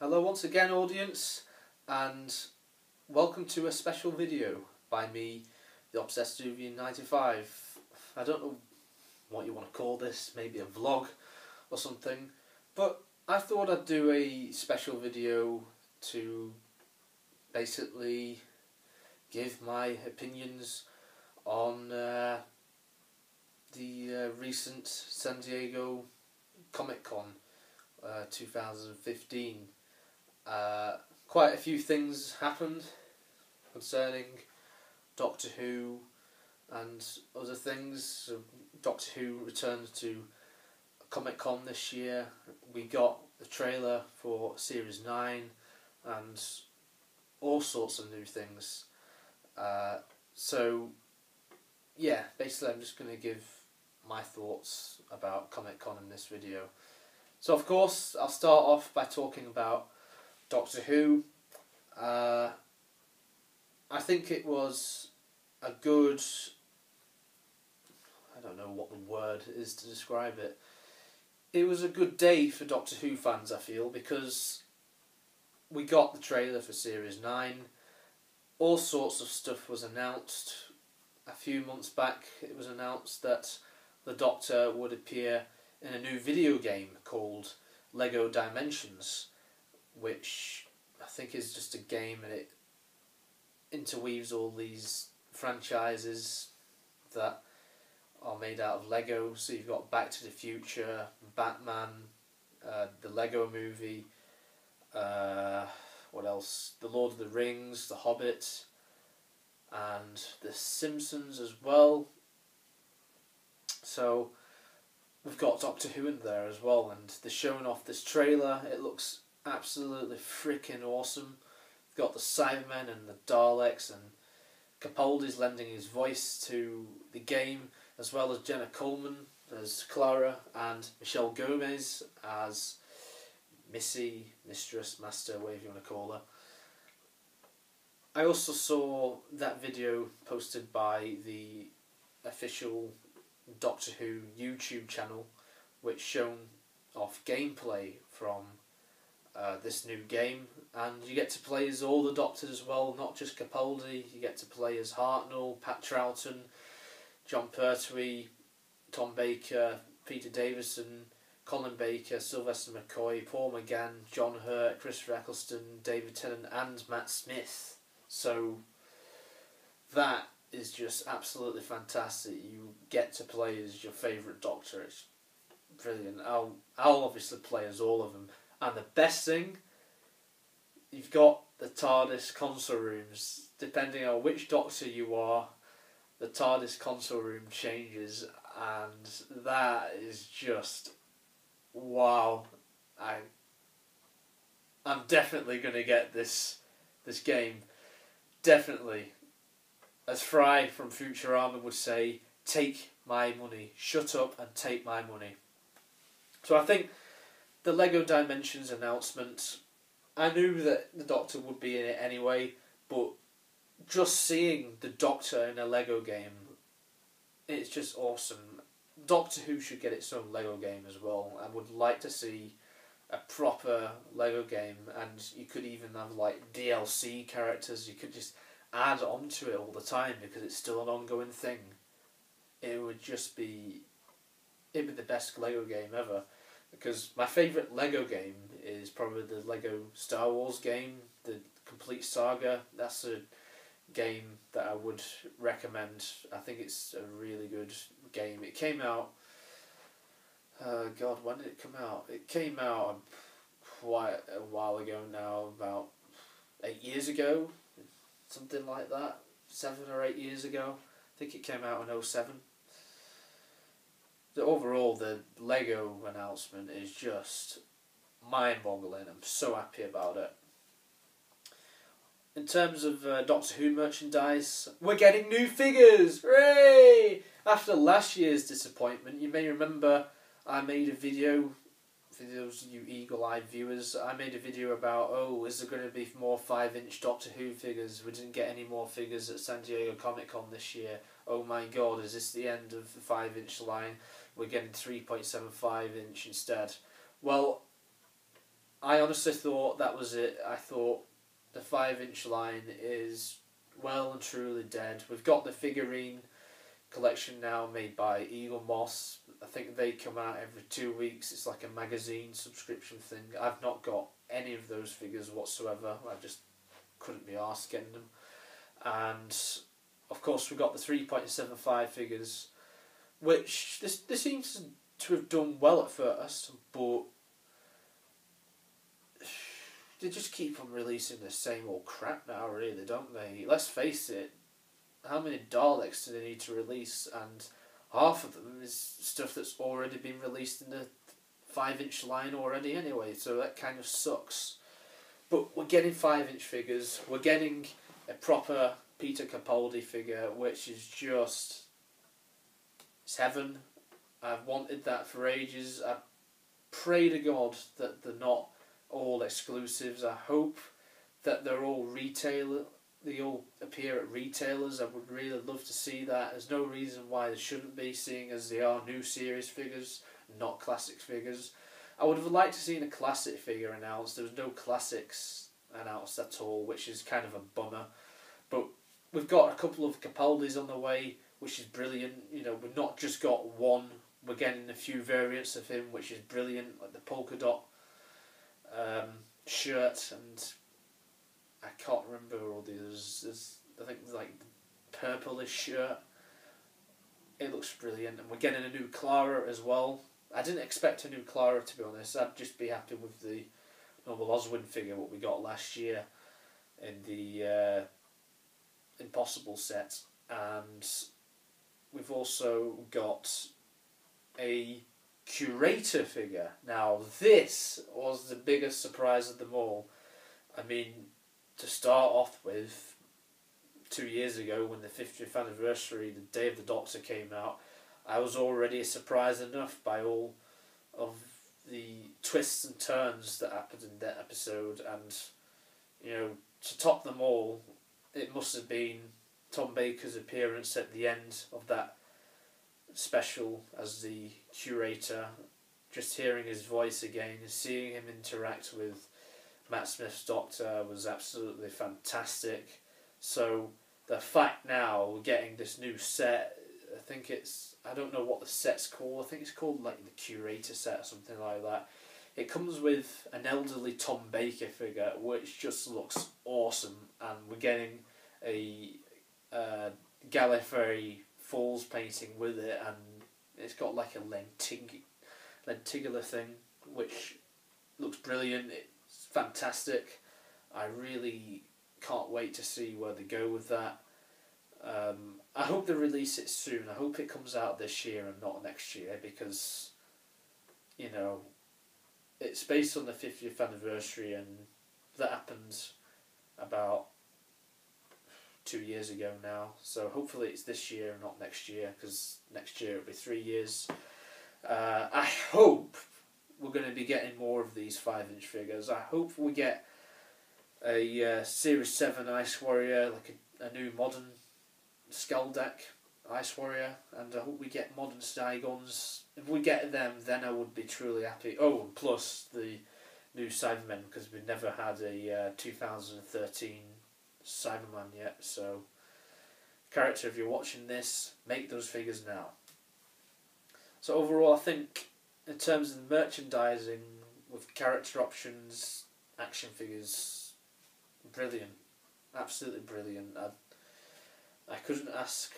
Hello once again, audience, and welcome to a special video by me, the Obsessed Duvian 95. I don't know what you want to call this, maybe a vlog or something, but I thought I'd do a special video to basically give my opinions on the recent San Diego Comic Con 2015. Quite a few things happened concerning Doctor Who and other things. So Doctor Who returned to Comic Con this year. We got the trailer for Series 9 and all sorts of new things. So yeah, basically I'm just going to give my thoughts about Comic Con in this video. So of course I'll start off by talking about Doctor Who. I think it was a good, I don't know what the word is to describe it. It was a good day for Doctor Who fans, I feel, because we got the trailer for Series 9. All sorts of stuff was announced. A few months back it was announced that the Doctor would appear in a new video game called Lego Dimensions, which I think is just a game, and it interweaves all these franchises that are made out of Lego. So you've got Back to the Future, Batman, the Lego Movie, what else? The Lord of the Rings, The Hobbit, and The Simpsons as well. So we've got Doctor Who in there as well, and they're showing off this trailer. It looks absolutely freaking awesome. We've got the Cybermen and the Daleks, and Capaldi's lending his voice to the game, as well as Jenna Coleman as Clara and Michelle Gomez as Missy, Mistress, Master, whatever you want to call her. I also saw that video posted by the official Doctor Who YouTube channel, which shown off gameplay from this new game, and you get to play as all the Doctors as well, not just Capaldi. You get to play as Hartnell, Pat Troughton, John Pertwee, Tom Baker, Peter Davison, Colin Baker, Sylvester McCoy, Paul McGann, John Hurt, Christopher Eccleston, David Tennant and Matt Smith. So that is just absolutely fantastic. You get to play as your favourite Doctor. It's brilliant. I'll obviously play as all of them. And the best thing, you've got the TARDIS console rooms. Depending on which Doctor you are, the TARDIS console room changes, and that is just wow. I'm definitely going to get this game. Definitely. As Fry from Futurama would say, take my money. Shut up and take my money. So I think the Lego Dimensions announcement, I knew that the Doctor would be in it anyway, but just seeing the Doctor in a Lego game, it's just awesome. Doctor Who should get its own Lego game as well. I would like to see a proper Lego game, and you could even have like DLC characters. You could just add on to it all the time because it's still an ongoing thing. It would be the best Lego game ever. Because my favourite Lego game is probably the Lego Star Wars game, the Complete Saga. That's a game that I would recommend. I think it's a really good game. It came out, God, when did it come out? It came out quite a while ago now, about 8 years ago, something like that, 7 or 8 years ago. I think it came out in 2007. Overall, the Lego announcement is just mind-boggling. I'm so happy about it. In terms of Doctor Who merchandise, we're getting new figures! Hooray! After last year's disappointment, you may remember I made a video, for those of you eagle-eyed viewers, I made a video about, oh, is there going to be more 5-inch Doctor Who figures? We didn't get any more figures at San Diego Comic Con this year. Oh my god, is this the end of the 5-inch line? We're getting 3.75 inch instead. Well, I honestly thought that was it. I thought the 5-inch line is well and truly dead. We've got the figurine collection now made by Eagle Moss. I think they come out every 2 weeks. It's like a magazine subscription thing. I've not got any of those figures whatsoever. I just couldn't be arsed getting them. And of course we've got the 3.75 figures, which this seems to have done well at first, but they just keep on releasing the same old crap now, really, don't they? Let's face it, how many Daleks do they need to release? And half of them is stuff that's already been released in the 5-inch line already anyway, so that kind of sucks. But we're getting 5-inch figures, we're getting a proper Peter Capaldi figure, which is just... it's heaven. I've wanted that for ages. I pray to God that they're not all exclusives. I hope that they're all retailer. They all appear at retailers. I would really love to see that. There's no reason why they shouldn't be, seeing as they are new series figures, not classic figures. I would have liked to see a classic figure announced. There was no classics announced at all, which is kind of a bummer. But we've got a couple of Capaldis on the way, which is brilliant. You know, we've not just got one. We're getting a few variants of him, which is brilliant, like the polka dot shirt, and I can't remember all the others. I think like the purplish shirt. It looks brilliant, and we're getting a new Clara as well. I didn't expect a new Clara, to be honest. I'd just be happy with the normal Oswin figure what we got last year in the Impossible set, and we've also got a Curator figure. Now this was the biggest surprise of them all. I mean, to start off with, 2 years ago when the 50th anniversary, the Day of the Doctor came out, I was already surprised enough by all of the twists and turns that happened in that episode, and you know, to top them all, it must have been Tom Baker's appearance at the end of that special as the Curator. Just hearing his voice again and seeing him interact with Matt Smith's Doctor was absolutely fantastic. So the fact now we're getting this new set, I think it's, I don't know what the set's called, I think it's called like the Curator set or something like that. It comes with an elderly Tom Baker figure which just looks awesome, and we're getting a Gallifrey Falls painting with it, and it's got like a lenticular thing which looks brilliant. It's fantastic. I really can't wait to see where they go with that. I hope they release it soon. I hope it comes out this year and not next year, because you know, it's based on the 50th anniversary, and that happened about 2 years ago now, so hopefully it's this year and not next year, because next year it'll be 3 years. I hope we're going to be getting more of these 5-inch figures. I hope we get a Series 7 Ice Warrior, like a new modern Skeldeck Ice Warrior, and I hope we get modern Stygons. If we get them, then I would be truly happy. Oh, and plus the new Cybermen, because we've never had a 2013 Cyberman yet. So, Character, if you're watching this, make those figures now. So overall, I think in terms of the merchandising with character options, action figures, brilliant, absolutely brilliant. I couldn't ask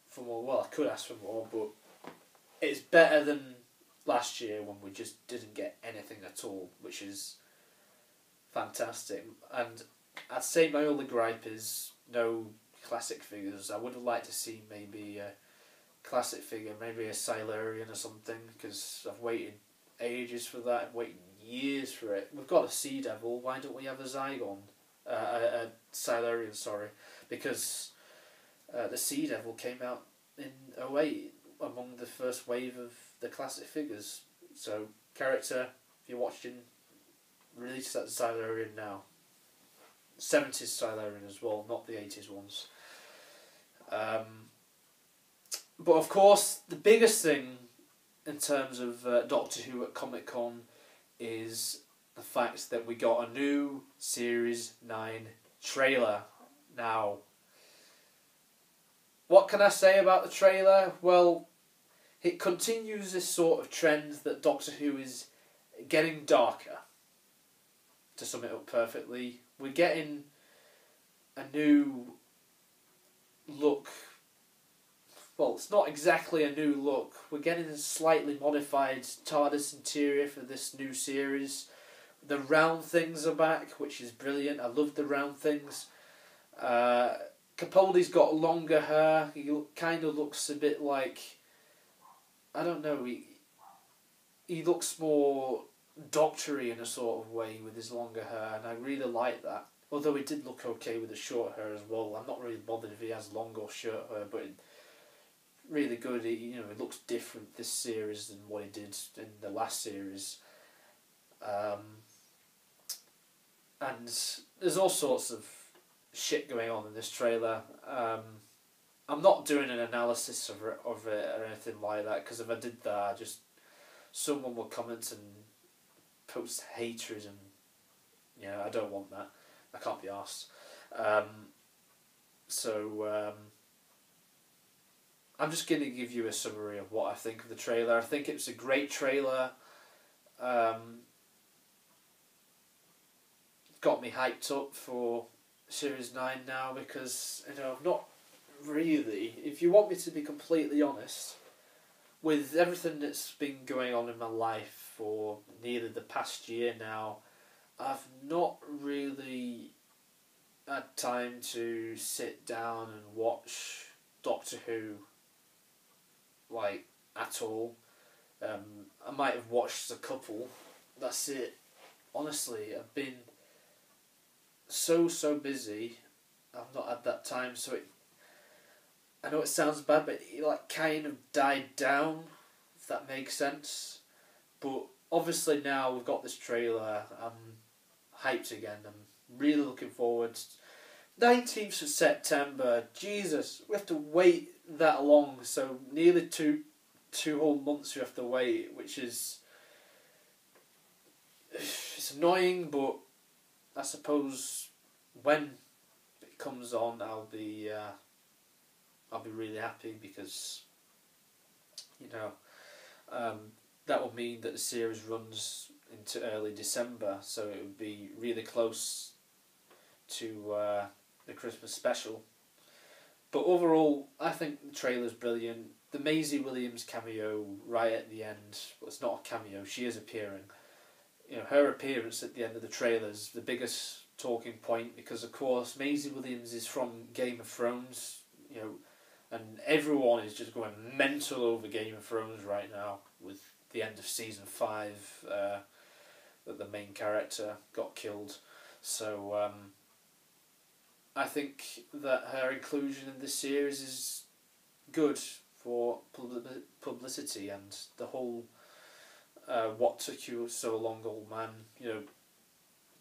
for more. Well, I could ask for more, but it's better than last year when we just didn't get anything at all, which is fantastic. And I'd say my only gripe is no classic figures. I would have liked to see maybe a classic figure, maybe a Silurian or something, because I've waited ages for that. I've waited years for it. We've got a Sea Devil. Why don't we have a Zygon? A Silurian, sorry, because the Sea Devil came out in 2008 among the first wave of the classic figures. So, Character, if you're watching, release that Silurian now. 70s Silurian as well, not the 80s ones. But of course, the biggest thing in terms of Doctor Who at Comic Con is the fact that we got a new Series 9 trailer. Now, what can I say about the trailer? Well, it continues this sort of trend that Doctor Who is getting darker. To sum it up perfectly, we're getting a new look. Well, it's not exactly a new look. We're getting a slightly modified TARDIS interior for this new series. The round things are back, which is brilliant. I love the round things. Capaldi's got longer hair. He kind of looks a bit like, I don't know, he looks more doctory in a sort of way with his longer hair, and I really like that. Although he did look okay with the short hair as well. I'm not really bothered if he has long or short hair, but really good. He looks different this series than what he did in the last series. And there's all sorts of shit going on in this trailer. I'm not doing an analysis of it or anything like that, because if I did that, someone will comment and post hatred, and I don't want that. I can't be arsed. I'm just going to give you a summary of what I think of the trailer. I think it's a great trailer. Got me hyped up for Series 9 now, because I've not really, if you want me to be completely honest, with everything that's been going on in my life for nearly the past year now, I've not really had time to sit down and watch Doctor Who at all. I might have watched a couple. That's it. Honestly, I've been so busy. I've not had that time. So I know it sounds bad, but it kind of died down, if that makes sense. But obviously now we've got this trailer. I'm hyped again. I'm really looking forward. 19th of September. Jesus, we have to wait that long. So nearly two whole months we have to wait, which is, it's annoying, but I suppose when it comes on, I'll be really happy, because that will mean that the series runs into early December, so it would be really close to the Christmas special. But overall, I think the trailer's brilliant. The Maisie Williams cameo right at the end, well, it's not a cameo, she is appearing. Her appearance at the end of the trailer is the biggest talking point, because of course Maisie Williams is from Game of Thrones, and everyone is just going mental over Game of Thrones right now with the end of season 5, that the main character got killed. So I think that her inclusion in this series is good for publicity and the whole what took you so long, old man.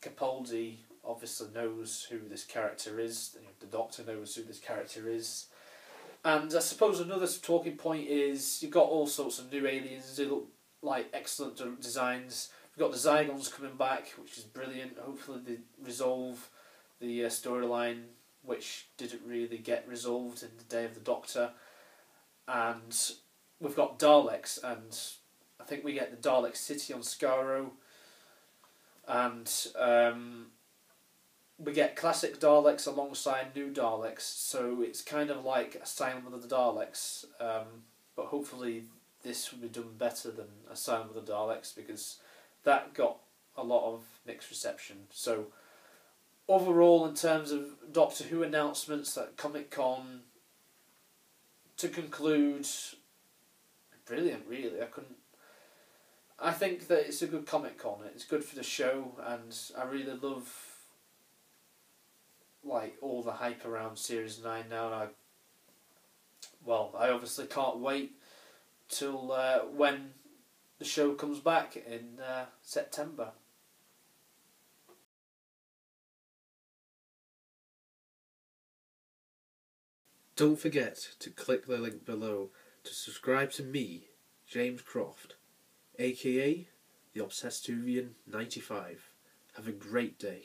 Capaldi obviously knows who this character is. The Doctor knows who this character is. And I suppose another talking point is you've got all sorts of new aliens. They look like excellent designs. We've got the Zygons coming back, which is brilliant. Hopefully they resolve the storyline, which didn't really get resolved in the Day of the Doctor. And we've got Daleks, and I think we get the Dalek City on Skaro. And we get classic Daleks alongside new Daleks, so it's kind of like Asylum of the Daleks, but hopefully this will be done better than Asylum of the Daleks, because that got a lot of mixed reception. So overall, in terms of Doctor Who announcements at Comic-Con, to conclude, brilliant really. I think that it's a good Comic-Con. It's good for the show, and I really love all the hype around Series 9 now, and I obviously can't wait till when the show comes back in September. Don't forget to click the link below to subscribe to me, James Croft, aka the Obsesstuvian 95. Have a great day.